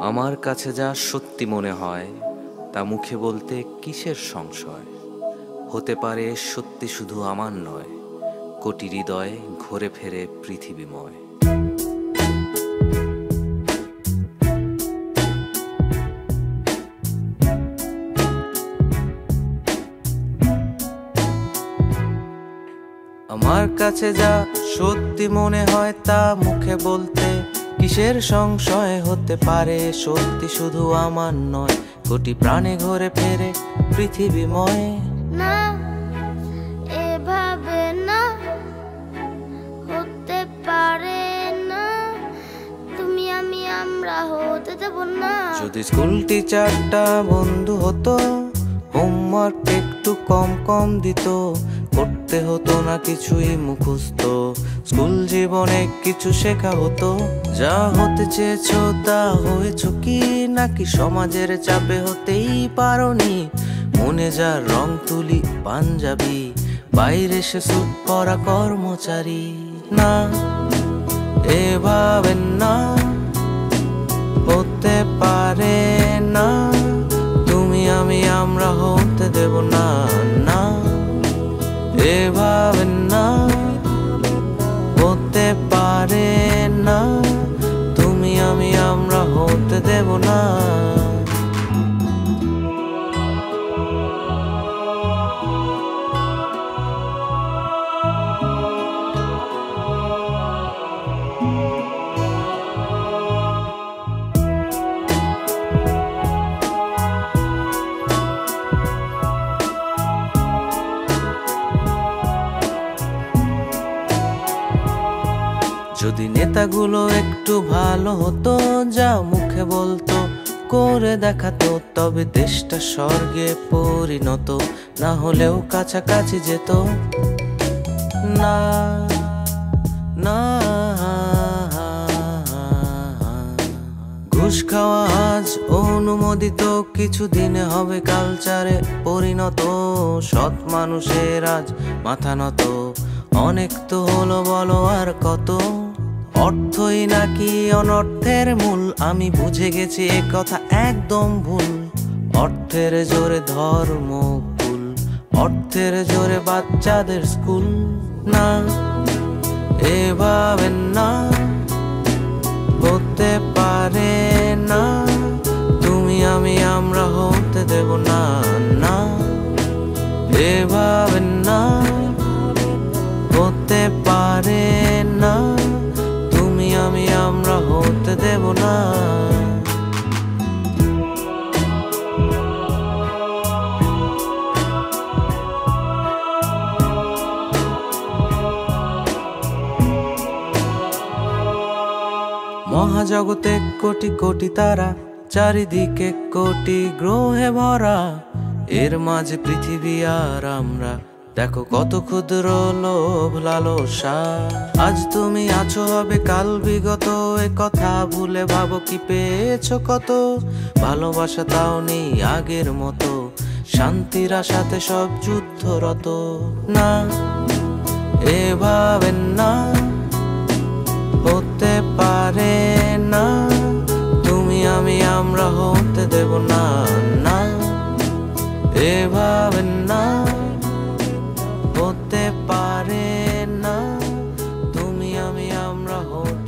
আমার কাছে যা সত্যি মনে হয় তা মুখে বলতে কিসের সংশয়। হতে পারে সত্যি শুধু আমার নয়, কোটি হৃদয় ঘুরে ফেরে পৃথিবীময়। আমার কাছে যা সত্যি মনে হয় তা মুখে বলতে কিসের সংশয়। হতে পারে সত্যি শুধু আমার নয়, কোটি প্রাণে ঘুরে ফেরে পৃথিবীময়। না, এভাবে না, হতে পারে না, তুমি আমি আমরা হতে দেব না। যদি স্কুল টিচারটা বন্ধু হতো, হোমওয়ার্ক একটু কম কম দিত, করতে হতো না কিছুই মুখস্থ, স্কুল জীবনে কিছু শেখা হতো। যা হতে চেয়েছো তা হয়েছো কি, নাকি সমাজের চাপে হতেই পারোনি? মনে যা রং তুলি পাঞ্জাবি, বাইরে সে স্যুট পরা কর্মচারী। না, এভাবে না, হতে পারে না, তুমি আমি আমরা হতে দেব না। না, এভাবে না, হতে পারে না, তুমি আমি আমরা হতে দেব না। যদি নেতাগুলো একটু ভালো হতো, যা মুখে বলতো করে দেখাতো, তবে দেশটা স্বর্গে পরিণত না হলেও কাছাকাছি যেত। না না, ঘুষ খাওয়া আজ অনুমোদিত, কিছুদিনে হবে কালচারে পরিণত। সৎ মানুষের আজ মাথা নত, অনেক তো হলো বলো আর কত? অর্থই নাকি অনর্থের মূল, আমি বুঝে গেছি এ কথা একদম ভুল। অর্থের জোরে ধর্ম কুল, অর্থের জোরে বাচ্চাদের স্কুল। না, এভাবে না, হতে পারে না, তুমি আমি আমরা হতে দেব না। না, এভাবে না, হতে পারে না, তুমি আমি আমরা হতে দেব না। মহাজগতে কোটি কোটি তারা, চারিদিকে কোটি গ্রহে ভরা, এর মাঝে পৃথিবী আর আমরা, দেখো কত ক্ষুদ্র লোভ লালসা। আজ তুমি আছো হবে কাল বিগত, এ কথা ভুলে ভাবো কি পেয়েছো কত? ভালোবাসা তাও নেই আগের মতো, শান্তির আশাতে সব যুদ্ধরত। না, এভাবে না, হতে পারে না, তুমি আমি আমরা হতে দেব না। না, এভাবে না, হতে পারে না, তুমি আমি আমরা হতে